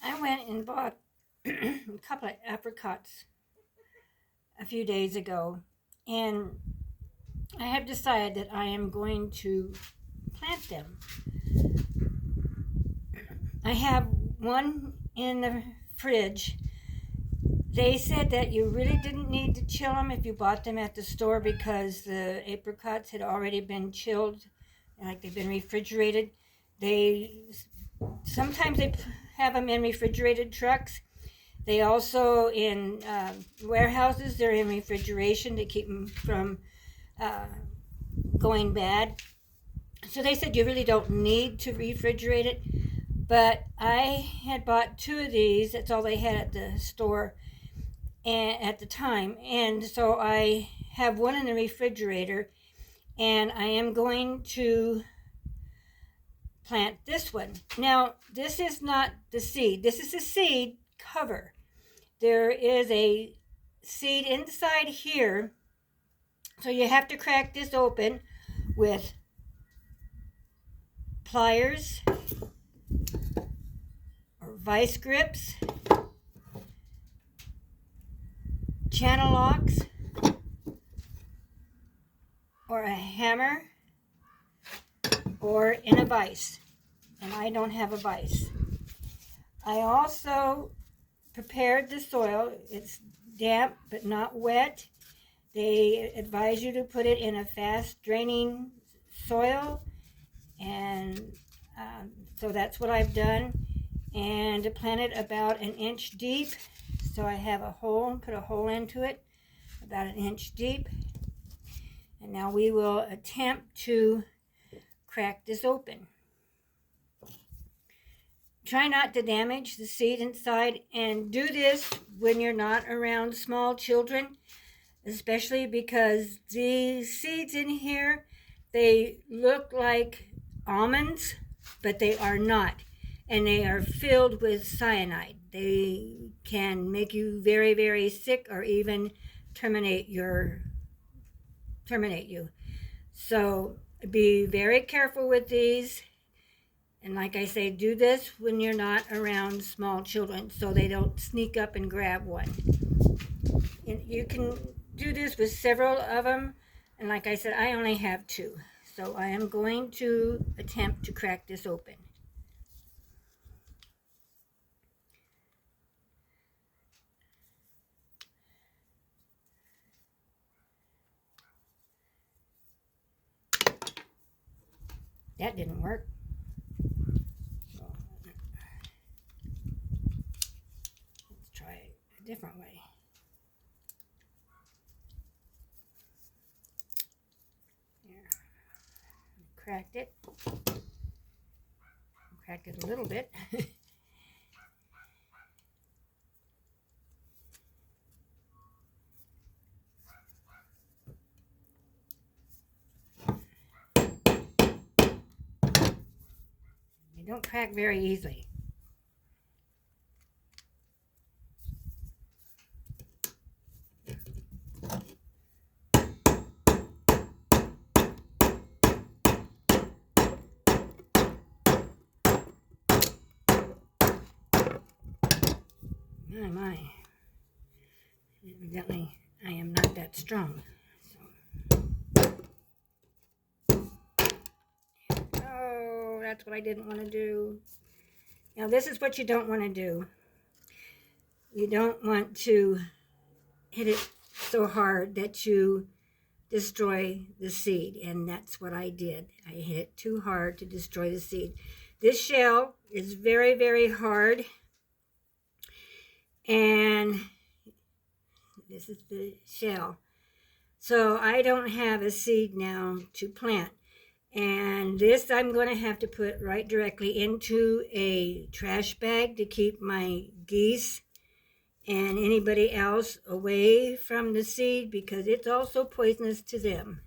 I went and bought a couple of apricots a few days ago, and I have decided that I am going to plant them. I have one in the fridge. They said that you really didn't need to chill them if you bought them at the store because the apricots had already been chilled, like they've been refrigerated. Sometimes they have them in refrigerated trucks. They also in warehouses, they're in refrigeration to keep them from going bad. So they said you really don't need to refrigerate it. But I had bought two of these. That's all they had at the store at the time. And so I have one in the refrigerator, and I am going to plant this one. Now, this is not the seed. This is the seed cover. There is a seed inside here, so you have to crack this open with pliers or vice grips, channel locks, or a hammer, or in a vise, and I don't have a vise. I also prepared the soil. It's damp but not wet. They advise you to put it in a fast draining soil, and so that's what I've done, and to plant it about an inch deep. So I have a hole, put a hole into it about an inch deep, and now we will attempt to crack this open. Try not to damage the seed inside, and do this when you're not around small children, especially because the seeds in here, they look like almonds, but they are not, and they are filled with cyanide. They can make you very, very sick, or even terminate you. So be very careful with these. And like I say, do this when you're not around small children so they don't sneak up and grab one. And you can do this with several of them. And like I said, I only have two. So I am going to attempt to crack this open. That didn't work. Let's try it a different way. There. Cracked it. Cracked it a little bit. They don't crack very easily. My. Evidently, I am not that strong. Oh, that's what I didn't want to do. Now, this is what you don't want to do. You don't want to hit it so hard that you destroy the seed, and that's what I did. I hit it too hard to destroy the seed. This shell is very, very hard, and this is the shell. So I don't have a seed now to plant. And this I'm going to have to put right directly into a trash bag to keep my geese and anybody else away from the seed, because it's also poisonous to them.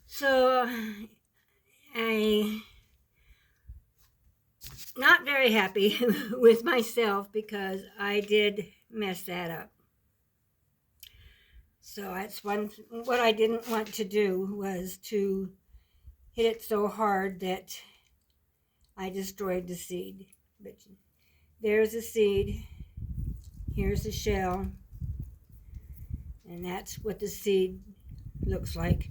So I'm not very happy with myself because I did mess that up. So that's what I didn't want to do, was to hit it so hard that I destroyed the seed. But there's a seed, here's the shell, and that's what the seed looks like.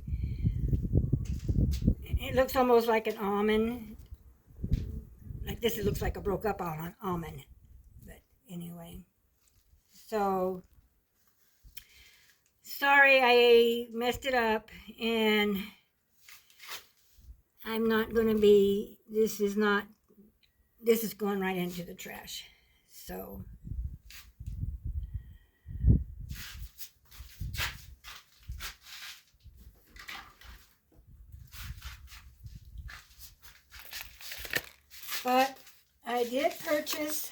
It looks almost like an almond. Like this, it looks like a broke up almond. But anyway, so sorry I messed it up, and I'm not going to be, this is going right into the trash. So but I did purchase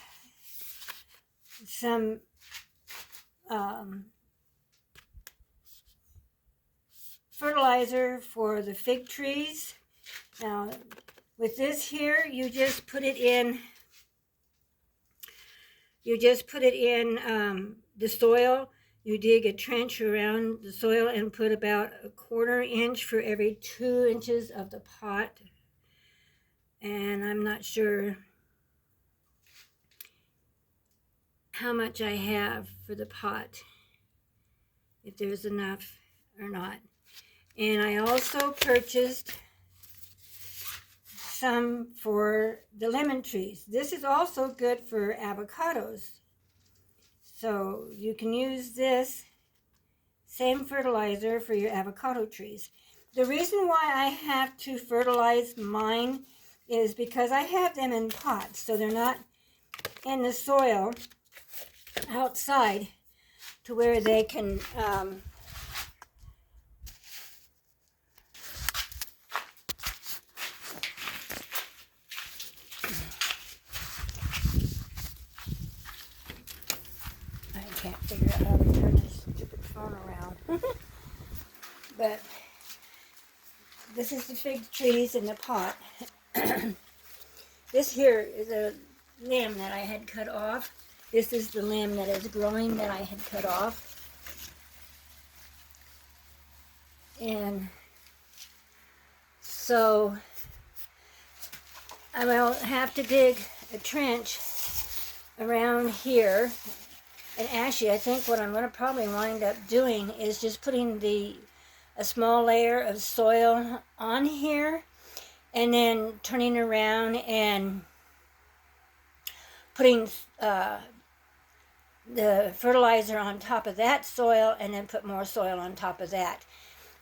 some fertilizer for the fig trees. Now, with this here, you just put it in the soil. You dig a trench around the soil and put about a 1/4 inch for every 2 inches of the pot. And I'm not sure how much I have for the pot, if there's enough or not. And I also purchased some for the lemon trees. This is also good for avocados. So you can use this same fertilizer for your avocado trees. The reason why I have to fertilize mine is because I have them in pots, so they're not in the soil outside to where they can I can't figure out how to turn this stupid phone around. But this is the fig trees in the pot. This here is a limb that I had cut off. This is the limb that is growing that I had cut off. And so I will have to dig a trench around here. And actually, I think what I'm going to probably wind up doing is just putting a small layer of soil on here, and then turning around and putting the fertilizer on top of that soil, and then put more soil on top of that.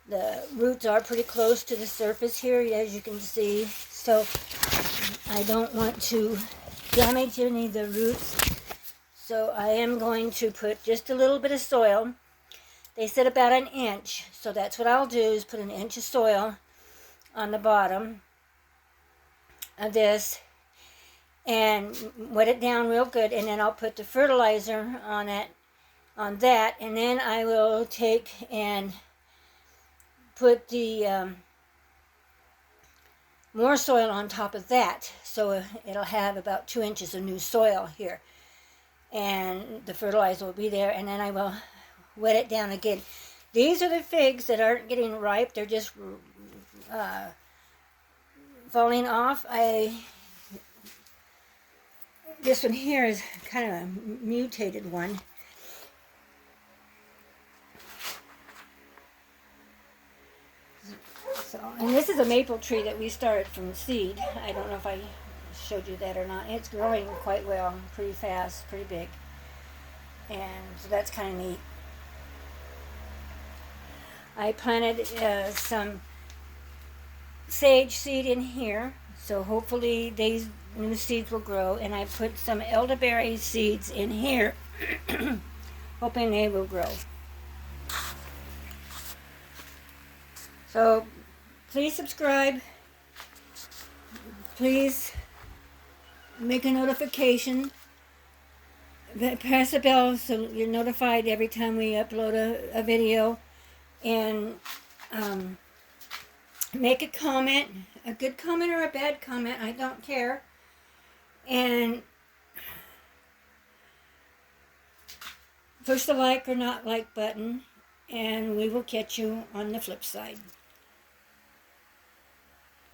The roots are pretty close to the surface here, as you can see, so I don't want to damage any of the roots. So I am going to put just a little bit of soil. They said about 1 inch, so that's what I'll do, is put 1 inch of soil on the bottom of this and wet it down real good, and then I'll put the fertilizer on that, and then I will take and put the more soil on top of that, so it'll have about 2 inches of new soil here, and the fertilizer will be there, and then I will wet it down again. These are the figs that aren't getting ripe, they're just falling off. This one here is kind of a mutated one. So, and this is a maple tree that we started from seed. I don't know if I showed you that or not. It's growing quite well, pretty fast, pretty big. And so that's kind of neat. I planted some sage seed in here, so hopefully these new seeds will grow, and I put some elderberry seeds in here hoping they will grow. So please subscribe, please make a notification, press the bell so you're notified every time we upload a video, and make a comment, a good comment or a bad comment, I don't care. And push the like or not like button, and we will catch you on the flip side.